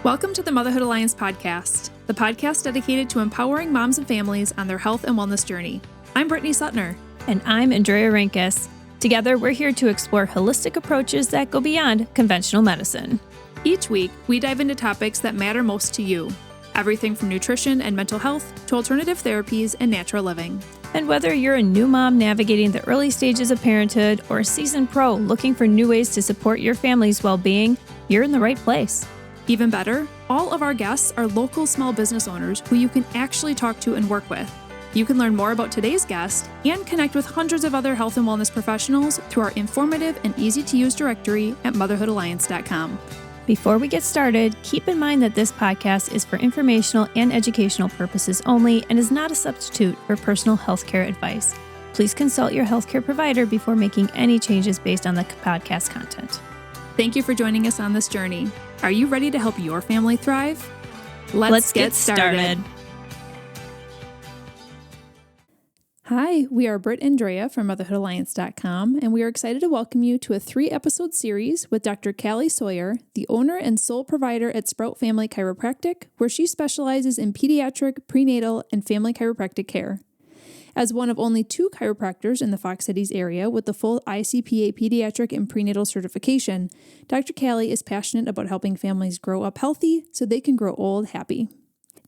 Welcome to the Motherhood Alliance podcast, the podcast dedicated to empowering moms and families on their health and wellness journey. I'm Brittany Suttner. And I'm Andrea Rinkus. Together, we're here to explore holistic approaches that go beyond conventional medicine. Each week, we dive into topics that matter most to you. Everything from nutrition and mental health to alternative therapies and natural living. And whether you're a new mom navigating the early stages of parenthood or a seasoned pro looking for new ways to support your family's well-being, you're in the right place. Even better, all of our guests are local small business owners who you can actually talk to and work with. You can learn more about today's guest and connect with hundreds of other health and wellness professionals through our informative and easy-to-use directory at motherhoodalliance.com. Before we get started, keep in mind that this podcast is for informational and educational purposes only and is not a substitute for personal healthcare advice. Please consult your healthcare provider before making any changes based on the podcast content. Thank you for joining us on this journey. Are you ready to help your family thrive? Let's get started. Hi, we are Britt and Drea from motherhoodalliance.com, and we are excited to welcome you to a 3-episode series with Dr. Callie Sawyer, the owner and sole provider at Sprout Family Chiropractic, where she specializes in pediatric, prenatal, and family chiropractic care. As one of only 2 chiropractors in the Fox Cities area with the full ICPA pediatric and prenatal certification, Dr. Callie is passionate about helping families grow up healthy so they can grow old happy.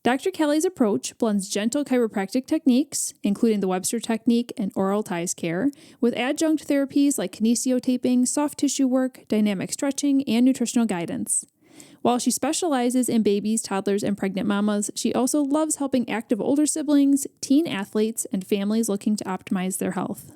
Dr. Callie's approach blends gentle chiropractic techniques, including the Webster technique and oral ties care, with adjunct therapies like kinesiotaping, soft tissue work, dynamic stretching, and nutritional guidance. While she specializes in babies, toddlers, and pregnant mamas, she also loves helping active older siblings, teen athletes, and families looking to optimize their health.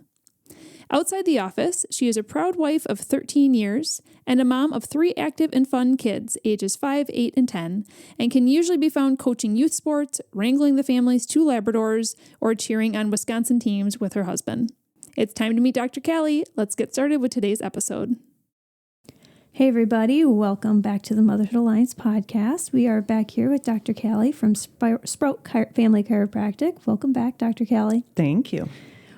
Outside the office, she is a proud wife of 13 years and a mom of 3 active and fun kids, ages 5, 8, and 10, and can usually be found coaching youth sports, wrangling the family's 2 Labradors, or cheering on Wisconsin teams with her husband. It's time to meet Dr. Callie. Let's get started with today's episode. Hey everybody, welcome back to the Motherhood Alliance podcast. We are back here with Dr. Callie from Sprout Family Chiropractic. Welcome back, Dr. Callie. Thank you.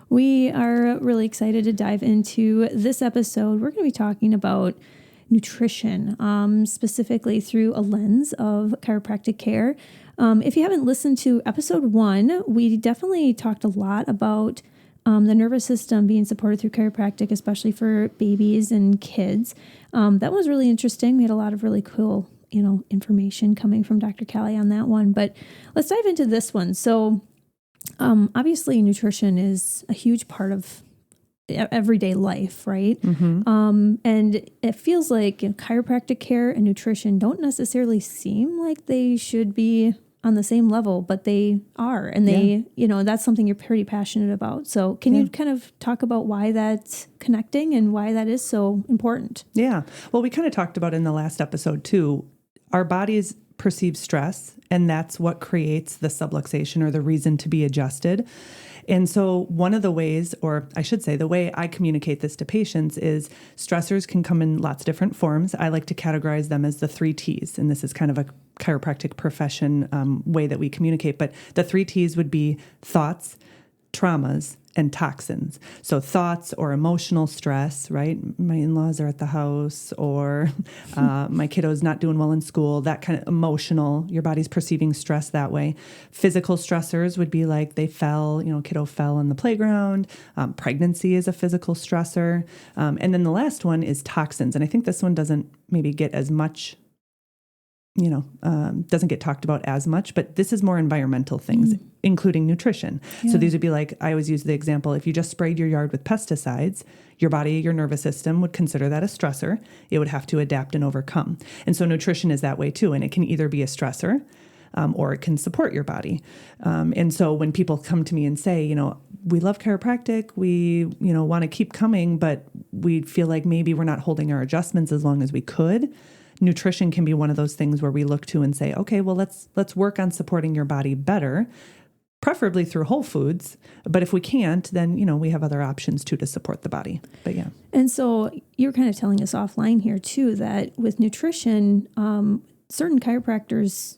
We are really excited to dive into this episode. We're going to be talking about nutrition, specifically through a lens of chiropractic care. If you haven't listened to episode 1, we definitely talked a lot about the nervous system being supported through chiropractic, especially for babies and kids. That was really interesting. We had a lot of really cool, information coming from Dr. Callie on that one. But let's dive into this one. So obviously, nutrition is a huge part of everyday life, right? Mm-hmm. And it feels like chiropractic care and nutrition don't necessarily seem like they should be on the same level, but they are. And they, that's something you're pretty passionate about. So can you kind of talk about why that's connecting and why that is so important? Yeah. Well, we kind of talked about in the last episode too, our bodies perceive stress, and that's what creates the subluxation or the reason to be adjusted. And so one of the ways, or I should say the way I communicate this to patients is stressors can come in lots of different forms. I like to categorize them as the 3 T's, and this is kind of a chiropractic profession way that we communicate. But the 3 T's would be thoughts, traumas, and toxins. So thoughts or emotional stress, right? My in-laws are at the house, or my kiddo's not doing well in school, that kind of emotional, your body's perceiving stress that way. Physical stressors would be like they fell, kiddo fell on the playground. Pregnancy is a physical stressor. And then the last one is toxins. And I think this one doesn't maybe get as much doesn't get talked about as much, but this is more environmental things, including nutrition. Yeah. So these would be like, I always use the example, if you just sprayed your yard with pesticides, your body, your nervous system would consider that a stressor. It would have to adapt and overcome. And so nutrition is that way too. And it can either be a stressor or it can support your body. And so when people come to me and say, we love chiropractic, we, want to keep coming, but we feel like maybe we're not holding our adjustments as long as we could. Nutrition can be one of those things where we look to and say, okay, well, let's work on supporting your body better, preferably through whole foods. But if we can't, then, we have other options too to support the body. But yeah. And so you're kind of telling us offline here too, that with nutrition, certain chiropractors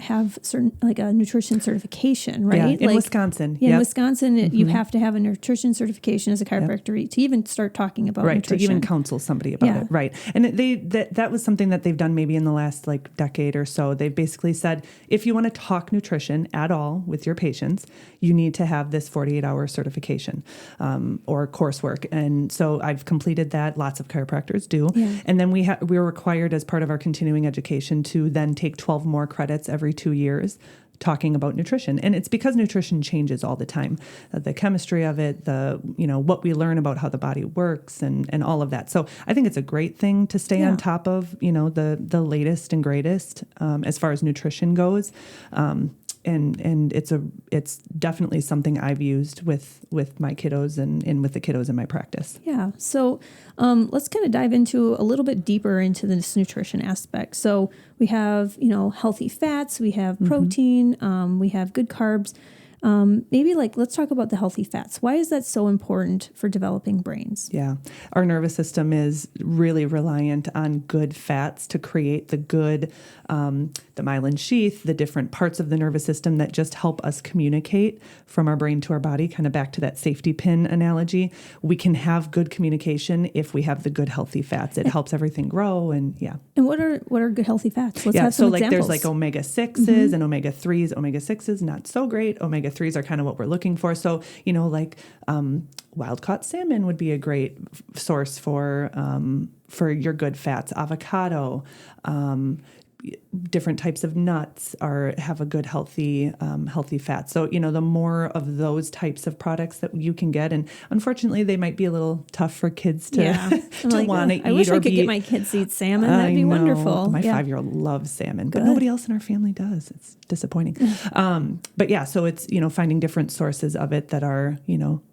have certain, like a nutrition certification, right? Yeah, in Wisconsin. Yeah, in Wisconsin, you have to have a nutrition certification as a chiropractor to even start talking about nutrition. To even counsel somebody about it. Right. And that was something that they've done maybe in the last like decade or so. They've basically said, if you want to talk nutrition at all with your patients, you need to have this 48-hour certification or coursework. And so I've completed that. Lots of chiropractors do. Yeah. And then we're required as part of our continuing education to then take 12 more credits every 2 years talking about nutrition. And it's because nutrition changes all the time. The chemistry of it, what we learn about how the body works and all of that. So I think it's a great thing to stay on top of, the latest and greatest as far as nutrition goes. And it's definitely something I've used with my kiddos and with the kiddos in my practice. Yeah. So let's kind of dive into a little bit deeper into this nutrition aspect. So we have, healthy fats, we have protein, we have good carbs. Maybe let's talk about the healthy fats. Why is that so important for developing brains? Yeah. Our nervous system is really reliant on good fats to create the good, the myelin sheath, the different parts of the nervous system that just help us communicate from our brain to our body, kind of back to that safety pin analogy. We can have good communication if we have the good healthy fats. It helps everything grow and And what are good healthy fats? Let's have some examples. There's omega-6s and omega-3s. Omega-6s, not so great. Omega-3s are kind of what we're looking for. So, wild-caught salmon would be a great source for your good fats. Avocado, different types of nuts have a good healthy fat. So the more of those types of products that you can get, and unfortunately they might be a little tough for kids to want to eat. I wish I could get my kids to eat salmon. That'd be wonderful. My 5-year-old loves salmon, but nobody else in our family does. It's disappointing. So it's finding different sources of it that are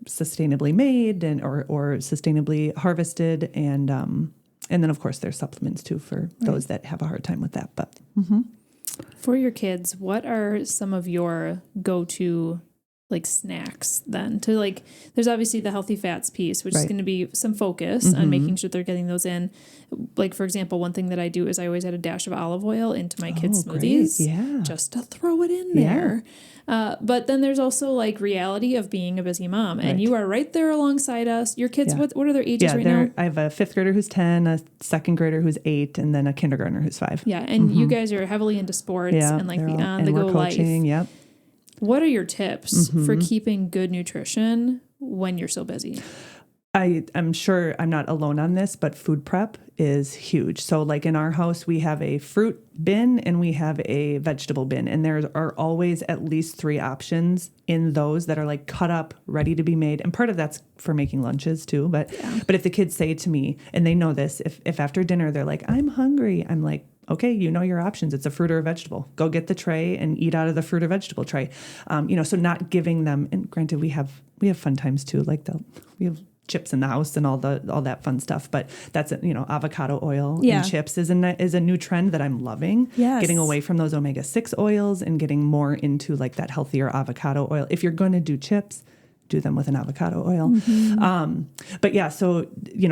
sustainably made or sustainably harvested and then, of course, there's supplements, too, for those that have a hard time with that. But For your kids, what are some of your go-to, snacks then? There's obviously the healthy fats piece, which is going to be some focus on making sure they're getting those in. For example, one thing that I do is I always add a dash of olive oil into my kids' smoothies just to throw it in there. But then there's also reality of being a busy mom, and you are right there alongside us. Your kids, what are their ages right now? I have a 5th grader who's 10, a 2nd grader who's 8, and then a kindergartner who's 5. Yeah, and you guys are heavily into sports and the on-the-go life. Yep. What are your tips for keeping good nutrition when you're so busy? I'm sure I'm not alone on this, but food prep is huge. So in our house, we have a fruit bin and we have a vegetable bin. And there are always at least 3 options in those that are cut up, ready to be made. And part of that's for making lunches too. But if the kids say to me, and they know this, if after dinner they're like, I'm hungry, I'm like, okay, your options. It's a fruit or a vegetable. Go get the tray and eat out of the fruit or vegetable tray. So not giving them, and granted, we have fun times too. We have chips in the house and all that fun stuff. But that's avocado oil and chips is a new trend that I'm loving. Yes. Getting away from those omega-6 oils and getting more into that healthier avocado oil. If you're going to do chips, do them with an avocado oil. So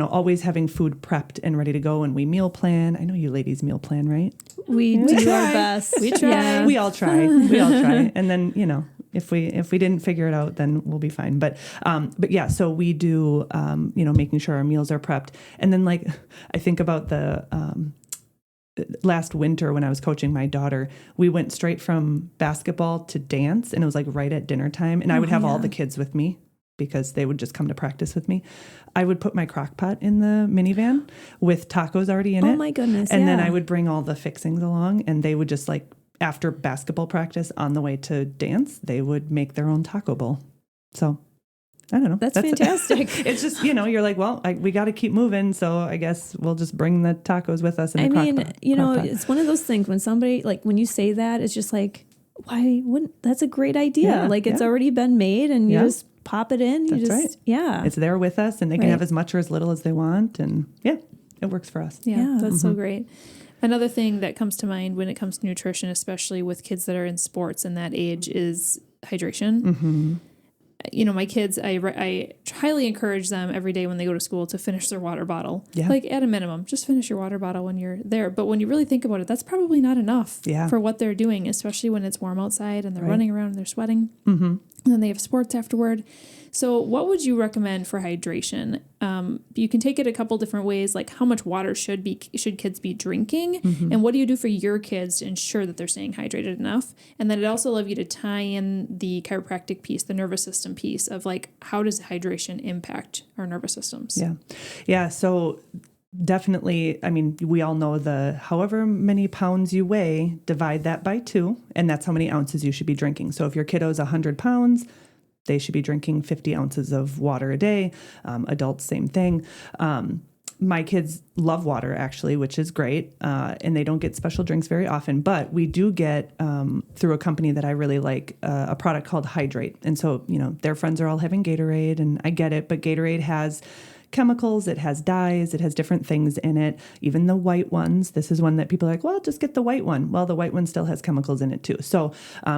always having food prepped and ready to go, and we meal plan. I know you ladies meal plan, right? We do our best. We try. Yeah. We all try. And then, if we didn't figure it out, then we'll be fine. So we do, making sure our meals are prepped. And then I think about the, last winter when I was coaching my daughter, we went straight from basketball to dance, and it was right at dinner time. And I would have all the kids with me because they would just come to practice with me. I would put my crock pot in the minivan with tacos already in it. Oh my goodness. And then I would bring all the fixings along, and they would just after basketball practice on the way to dance, they would make their own taco bowl. So I don't know. That's fantastic. It's just, you're we got to keep moving. So I guess we'll just bring the tacos with us. It's one of those things when somebody, when you say that, it's just why wouldn't, that's a great idea. Yeah, it's already been made and you just pop it in. That's right. Yeah. It's there with us and they can have as much or as little as they want. And it works for us. Yeah. That's so great. Another thing that comes to mind when it comes to nutrition, especially with kids that are in sports and that age, is hydration. my kids, I highly encourage them every day when they go to school to finish their water bottle. Yeah. Like at a minimum, just finish your water bottle when you're there. But when you really think about it, that's probably not enough for what they're doing, especially when it's warm outside and they're running around and they're sweating. And then they have sports afterward. So what would you recommend for hydration? You can take it a couple different ways, like how much water should kids be drinking? And what do you do for your kids to ensure that they're staying hydrated enough? And then it also allows you to tie in the chiropractic piece, the nervous system piece of like, how does hydration impact our nervous systems? Yeah. So definitely, I mean, we all know however many pounds you weigh, divide that by 2, and that's how many ounces you should be drinking. So if your kiddo's 100 pounds, they should be drinking 50 ounces of water a day. Adults, same thing. My kids love water, actually, which is great. And they don't get special drinks very often. But we do get, through a company that I really like, a product called Hydrate. And so, their friends are all having Gatorade, and I get it. But Gatorade has chemicals, it has dyes, it has different things in it, even the white ones. This is one that people are like, well, just get the white one. Well, the white one still has chemicals in it too. So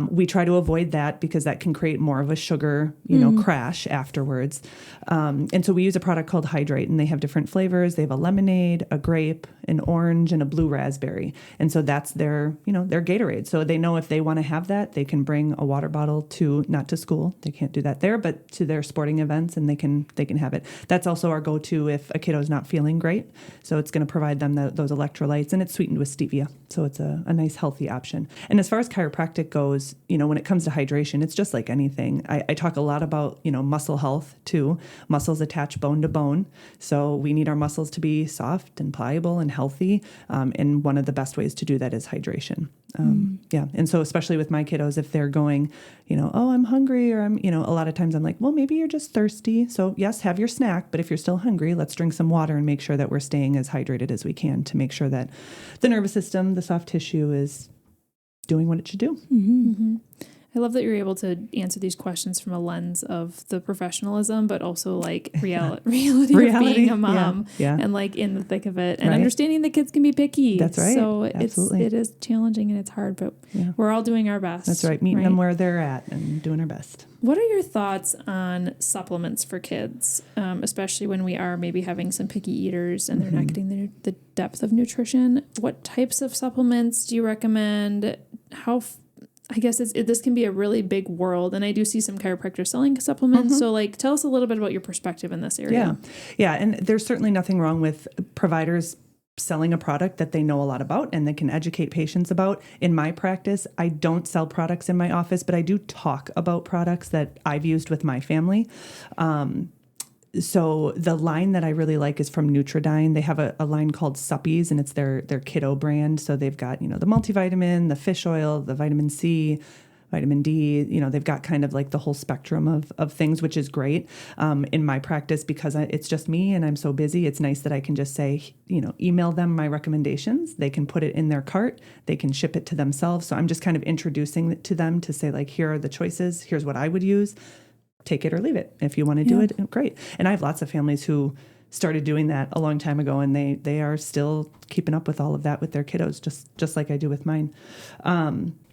we try to avoid that because that can create more of a sugar, crash afterwards. And so we use a product called Hydrate, and they have different flavors. They have a lemonade, a grape, an orange, and a blue raspberry. And so that's their Gatorade. So they know if they want to have that, they can bring a water bottle not to school. They can't do that there, but to their sporting events, and they can have it. That's also our go-to if a kiddo is not feeling great. So it's going to provide them those electrolytes, and it's sweetened with stevia. So it's a nice healthy option. And as far as chiropractic goes, when it comes to hydration, it's just like anything. I talk a lot about, muscle health too. Muscles attach bone to bone. So we need our muscles to be soft and pliable and healthy. And one of the best ways to do that is hydration. Yeah. And so especially with my kiddos, if they're going, oh, I'm hungry, or I'm, a lot of times I'm like, well, maybe you're just thirsty. So yes, have your snack, but if you're still hungry, let's drink some water and make sure that we're staying as hydrated as we can to make sure that the nervous system, the soft tissue is doing what it should do. I love that you're able to answer these questions from a lens of the professionalism, but also like reality of being a mom and like in the thick of it and understanding that kids can be picky. That's right. So Absolutely. it is challenging and it's hard, but we're all doing our best. That's right. Meeting them where they're at and doing our best. What are your thoughts on supplements for kids, especially when we are maybe having some picky eaters and they're not getting the depth of nutrition? What types of supplements do you recommend? I guess this can be a really big world, and I do see some chiropractors selling supplements. So tell us a little bit about your perspective in this area. Yeah. And there's certainly nothing wrong with providers selling a product that they know a lot about and they can educate patients about. In my practice, I don't sell products in my office, but I do talk about products that I've used with my family. So the line that I really like is from Nutridyne. They have a line called Suppies, and it's their kiddo brand. So they've got, the multivitamin, the fish oil, the vitamin C, vitamin D, they've got kind of like the whole spectrum of things, which is great. In my practice, because it's just me and I'm so busy, it's nice that I can just say, email them my recommendations. They can put it in their cart. They can ship it to themselves. So I'm just kind of introducing it to them to say, like, here are the choices. Here's what I would use. Take it or leave it. If you want to do it, great. And I have lots of families who started doing that a long time ago, and they are still keeping up with all of that with their kiddos, just like I do with mine.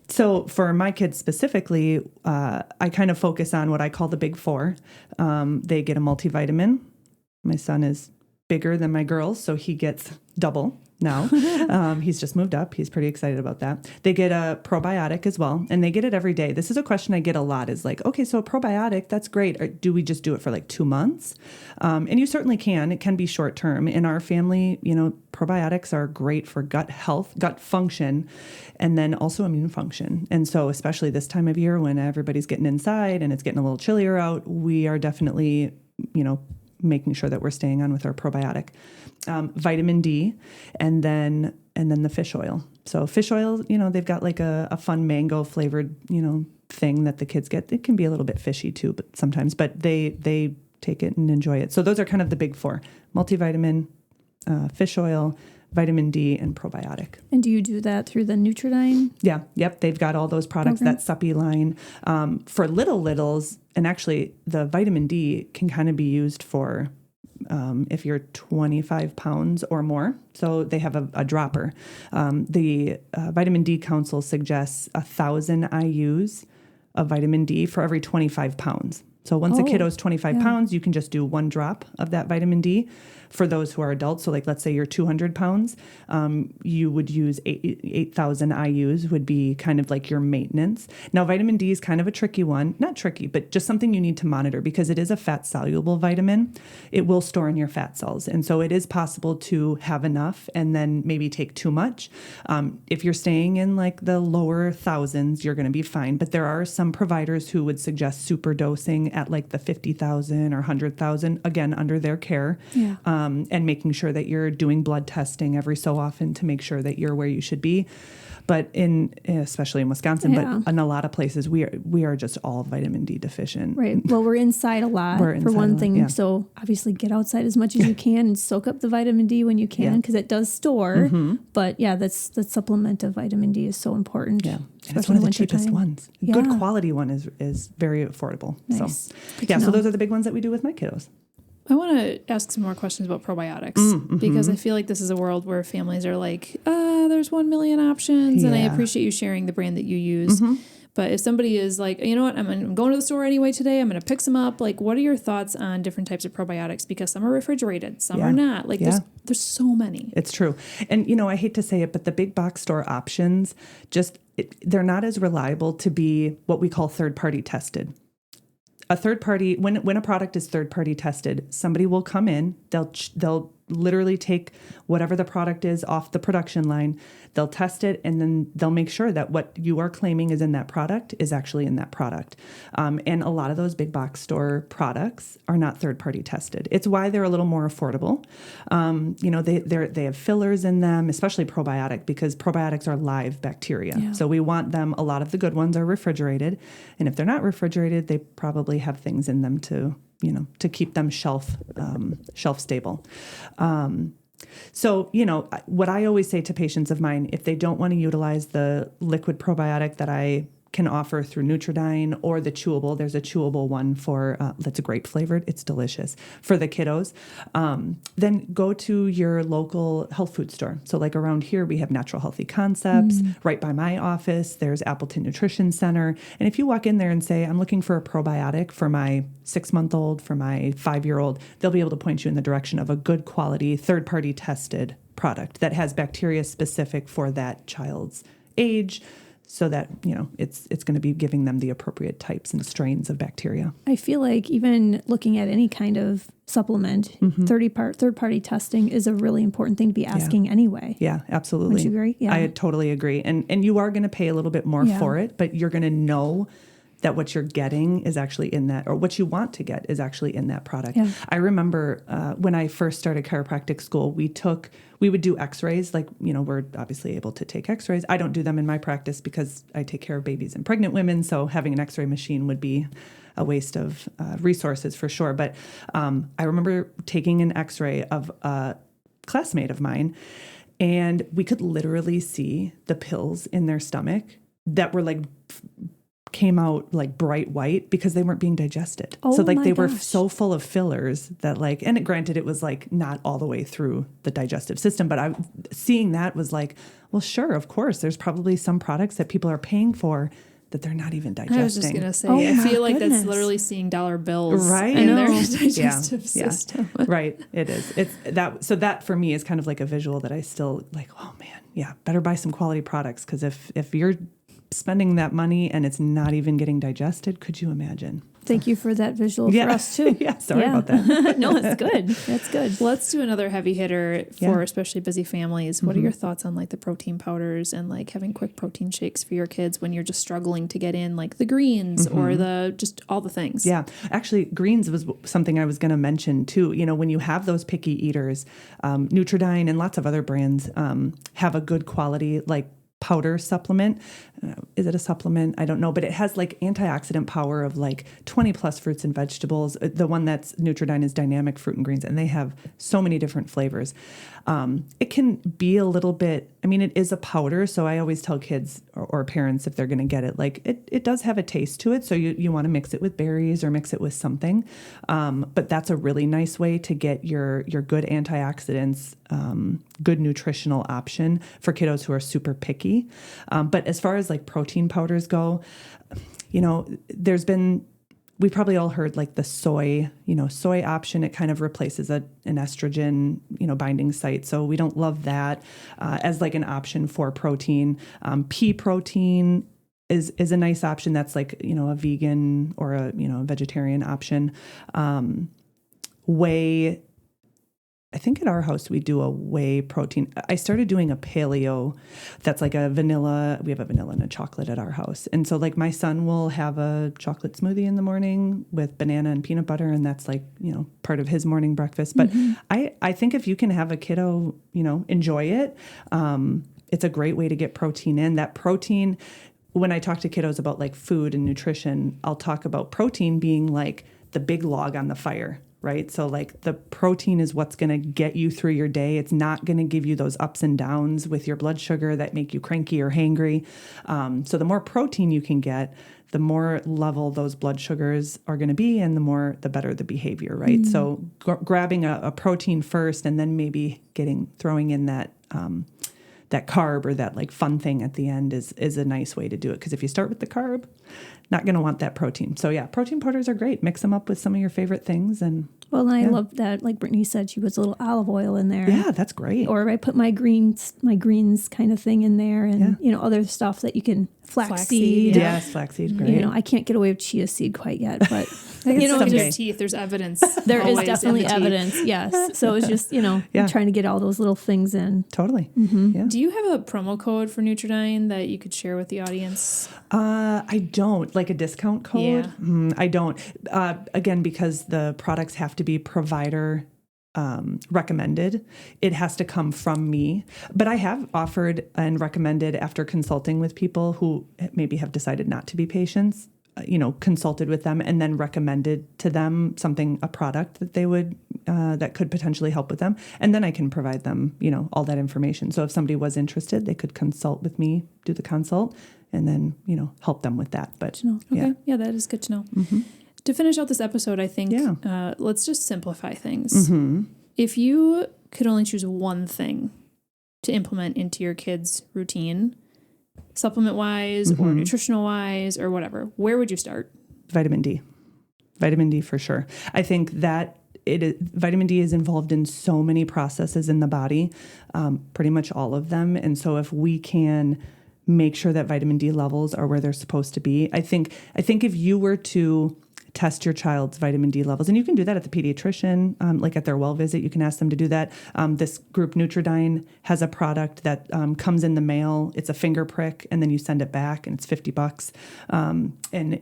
So for my kids specifically, I kind of focus on what I call the big 4. They get a multivitamin. My son is bigger than my girls, so he gets double now. He's just moved up. He's pretty excited about that. They get a probiotic as well, and they get it every day. This is a question I get a lot is like, okay, so a probiotic, that's great. Or do we just do it for like 2 months? And you certainly can. It can be short term. In our family, probiotics are great for gut health, gut function, and then also immune function. And so especially this time of year when everybody's getting inside and it's getting a little chillier out, we are definitely, making sure that we're staying on with our probiotic. Vitamin D, and then the fish oil. So fish oil, they've got like a fun mango flavored, thing that the kids get. It can be a little bit fishy too, but sometimes, but they take it and enjoy it. So those are kind of the big 4: multivitamin, fish oil, vitamin D, and probiotic. And do you do that through the Nutridyne? Yeah. Yep. They've got all those products, that Suppy line. For littles, and actually the vitamin D can kind of be used for if you're 25 pounds or more. So they have a dropper. The Vitamin D Council suggests 1,000 IUs of vitamin D for every 25 pounds. So once a kiddo is 25 pounds, you can just do 1 drop of that vitamin D. For those who are adults, so like let's say you're 200 pounds, you would use 8,000 IUs would be kind of like your maintenance. Now, vitamin D is kind of a tricky one. Not tricky, but just something you need to monitor because it is a fat-soluble vitamin. It will store in your fat cells. And so it is possible to have enough and then maybe take too much. If you're staying in like the lower thousands, you're going to be fine. But there are some providers who would suggest super dosing at like the 50,000 or 100,000, again, under their care. Yeah. And making sure that you're doing blood testing every so often to make sure that you're where you should be. But especially in Wisconsin, but in a lot of places, we are just all vitamin D deficient. Right. Well, we're inside a lot for one thing. Yeah. So obviously get outside as much as you can and soak up the vitamin D when you can because it does store. But yeah, that supplement of vitamin D is so important. Yeah. And it's one of the cheapest ones. Yeah. Good quality one is very affordable. Nice. So so those are the big ones that we do with my kiddos. I want to ask some more questions about probiotics because I feel like this is a world where families are like, there's 1 million options. And I appreciate you sharing the brand that you use. But if somebody is like, you know what, I'm going to the store anyway today, I'm going to pick some up. Like, what are your thoughts on different types of probiotics? Because some are refrigerated, some are not. Like, there's so many. It's true. And, I hate to say it, but the big box store options, they're not as reliable to be what we call third-party tested. A third party, when a product is third party tested, somebody will come in, they'll literally take whatever the product is off the production line, they'll test it, and then they'll make sure that what you are claiming is in that product is actually in that product. And a lot of those big box store products are not third party tested. It's why they're a little more affordable. They have fillers in them, especially probiotic, because probiotics are live bacteria. Yeah. So we want them, a lot of the good ones are refrigerated. And if they're not refrigerated, they probably have things in them to keep them shelf stable. So, what I always say to patients of mine, if they don't want to utilize the liquid probiotic that I can offer through Nutridyne or the chewable, there's a chewable one for that's grape flavored. It's delicious for the kiddos. Then go to your local health food store. So like around here, we have Natural Healthy Concepts. Right by my office, there's Appleton Nutrition Center. And if you walk in there and say, I'm looking for a probiotic for my 6-month-old, for my 5-year-old, they'll be able to point you in the direction of a good quality, third-party tested product that has bacteria specific for that child's age, so that, it's going to be giving them the appropriate types and strains of bacteria. I feel like even looking at any kind of supplement, third-party testing is a really important thing to be asking anyway. Yeah, absolutely. Would you agree? Yeah. I totally agree. And you are going to pay a little bit more for it, but you're going to know that what you're getting is actually in that, or what you want to get is actually in that product. Yeah. I remember when I first started chiropractic school, we would do x-rays. Like, we're obviously able to take x-rays. I don't do them in my practice because I take care of babies and pregnant women. So having an x-ray machine would be a waste of resources for sure. But I remember taking an x-ray of a classmate of mine, and we could literally see the pills in their stomach that were came out like bright white because they weren't being digested. So they were so full of fillers that and granted it was not all the way through the digestive system, but seeing that was well, sure, of course, there's probably some products that people are paying for that they're not even digesting. I was just going to say, I feel like that's literally seeing dollar bills in their digestive system. Right. It is. It's that. So that for me is kind of like a visual that I still oh man, better buy some quality products. Cause if you're spending that money and it's not even getting digested, could you imagine? Thank you for that visual for us too. Sorry about that. No, it's good. That's good. Let's do another heavy hitter for especially busy families. What are your thoughts on the protein powders and having quick protein shakes for your kids when you're just struggling to get in the greens or just all the things? Yeah, actually greens was something I was going to mention too. When you have those picky eaters, Nutridyne and lots of other brands have a good quality powder supplement. Is it a supplement? I don't know, but it has antioxidant power of 20 plus fruits and vegetables. The one that's Nutridyne is dynamic fruit and greens, and they have so many different flavors. It can be a little bit, it is a powder. So I always tell kids or parents if they're going to get it, it does have a taste to it. So you want to mix it with berries or mix it with something. But that's a really nice way to get your good antioxidants, good nutritional option for kiddos who are super picky. But as far as protein powders go, we probably all heard like the soy option. It kind of replaces an estrogen, binding site. So we don't love that as like an option for protein. Pea protein is a nice option. That's like, a vegan or a vegetarian option. Whey, I think at our house we do a whey protein. I started doing a paleo that's like a vanilla. We have a vanilla and a chocolate at our house. And so like my son will have a chocolate smoothie in the morning with banana and peanut butter. And that's like, part of his morning breakfast. But I think if you can have a kiddo, enjoy it, it's a great way to get protein in. That protein, when I talk to kiddos about like food and nutrition, I'll talk about protein being like the big log on the fire. Right? So like the protein is what's going to get you through your day. It's not going to give you those ups and downs with your blood sugar that make you cranky or hangry. So the more protein you can get, the more level those blood sugars are going to be, and the better the behavior, right? So grabbing a protein first, and then maybe throwing in that carb or that like fun thing at the end is a nice way to do it. Because if you start with the carb, not going to want that protein. So yeah, protein powders are great. Mix them up with some of your favorite things. And I love that. Like Brittany said, she puts a little olive oil in there. Yeah, that's great. Or I put my greens kind of thing in there, and other stuff that you can flaxseed. Yes, flaxseed, great. I can't get away with chia seed quite yet, but in your teeth, there's evidence. There is always definitely in the teeth. evidence. Yes. So it's just trying to get all those little things in. Totally. Yeah. Do you have a promo code for Nutridyne that you could share with the audience? I don't. Like a discount code? Yeah. I don't. Again, because the products have to be provider recommended. It has to come from me. But I have offered and recommended, after consulting with people who maybe have decided not to be patients, consulted with them and then recommended to them a product that they would, that could potentially help with them. And then I can provide them, all that information. So if somebody was interested, they could consult with me, do the consult, and then, help them with that. But okay. Yeah, that is good to know. To finish out this episode, I think let's just simplify things. If you could only choose one thing to implement into your kids' routine, supplement-wise or nutritional-wise or whatever, where would you start? Vitamin D. Vitamin D for sure. I think that vitamin D is involved in so many processes in the body, pretty much all of them. And so if we can make sure that vitamin D levels are where they're supposed to be, I think if you were to test your child's vitamin D levels, and you can do that at the pediatrician, like at their well visit, you can ask them to do that. This group Nutridyne has a product that comes in the mail. It's a finger prick, and then you send it back, and it's $50. And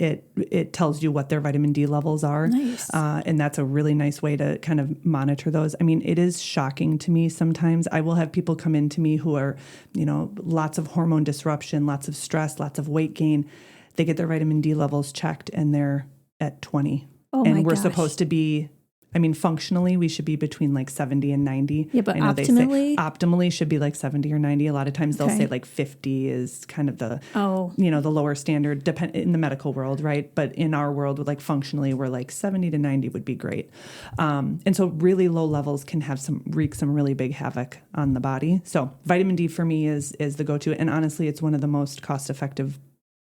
it tells you what their vitamin D levels are. Nice. And that's a really nice way to kind of monitor those. I mean, it is shocking to me sometimes. I will have people come in to me who are, lots of hormone disruption, lots of stress, lots of weight gain. They get their vitamin D levels checked, and they're at 20. And we're supposed to be, functionally, we should be between like 70 and 90. Yeah, but I know optimally? they say optimally should be like 70 or 90. A lot of times they'll say like 50 is kind of the, the lower standard in the medical world, right? But in our world, like functionally, we're like 70 to 90 would be great. And so really low levels can wreak some really big havoc on the body. So vitamin D for me is the go-to. And honestly, it's one of the most cost-effective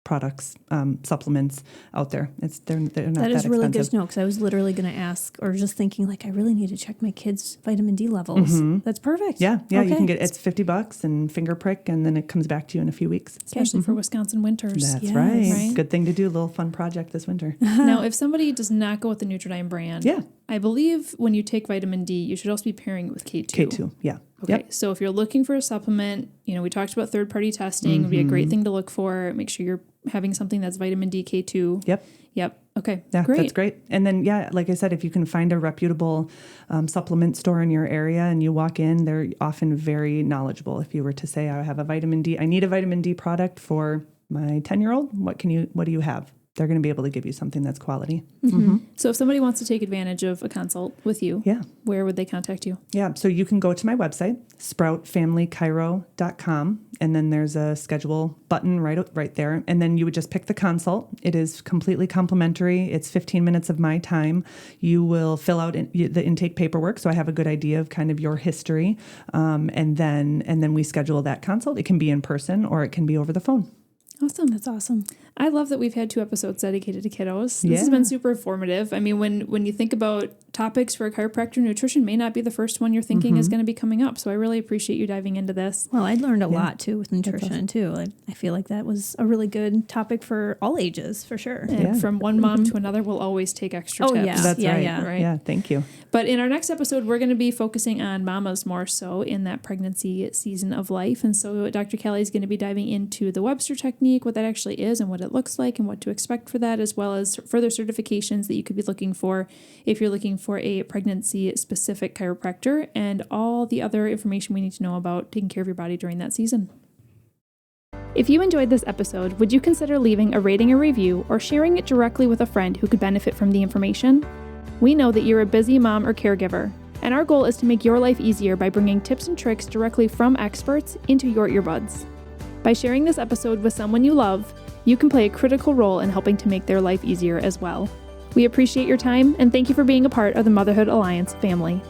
products, supplements out there. They're not that That is really good expensive. to know, because I was literally going to ask, or just thinking like, I really need to check my kids' vitamin D levels. That's perfect. Yeah. Okay. You can get, it's $50 and finger prick, and then it comes back to you in a few weeks. Especially for Wisconsin winters. That's Yes. right. Good thing to do. A little fun project this winter. Now, if somebody does not go with the Nutridyne brand, Yeah. I believe when you take vitamin D, you should also be pairing it with K2. K2, yeah. Okay, Yep. so if you're looking for a supplement, we talked about third-party testing. Would be a great thing to look for. Make sure you're having something that's vitamin D, K2. Yep. Okay, Yeah, great. that's great. And then, like I said, if you can find a reputable supplement store in your area and you walk in, they're often very knowledgeable. If you were to say, I need a vitamin D product for my 10-year-old, what do you have? They're going to be able to give you something that's quality. So if somebody wants to take advantage of a consult with you, where would they contact you? Yeah, so you can go to my website, sproutfamilychiro.com, and then there's a schedule button right there, and then you would just pick the consult. It is completely complimentary. It's 15 minutes of my time. You will fill out the intake paperwork, so I have a good idea of kind of your history, and then we schedule that consult. It can be in person or it can be over the phone. Awesome. That's awesome. I love that we've had 2 episodes dedicated to kiddos. This has been super informative. I mean, when you think about topics for a chiropractor, nutrition may not be the first one you're thinking is going to be coming up. So I really appreciate you diving into this. Well, I learned a lot too with nutrition too. I feel like that was a really good topic for all ages, for sure. And from one mom to another, we'll always take extra tips. Yeah. That's right. Yeah, thank you. But in our next episode, we're going to be focusing on mamas more so in that pregnancy season of life. And so Dr. Callie is going to be diving into the Webster technique, what that actually is and what it looks like and what to expect for that, as well as further certifications that you could be looking for if you're looking for a pregnancy-specific chiropractor, and all the other information we need to know about taking care of your body during that season. If you enjoyed this episode, would you consider leaving a rating or review or sharing it directly with a friend who could benefit from the information? We know that you're a busy mom or caregiver, and our goal is to make your life easier by bringing tips and tricks directly from experts into your earbuds. By sharing this episode with someone you love, you can play a critical role in helping to make their life easier as well. We appreciate your time and thank you for being a part of the Motherhood Alliance family.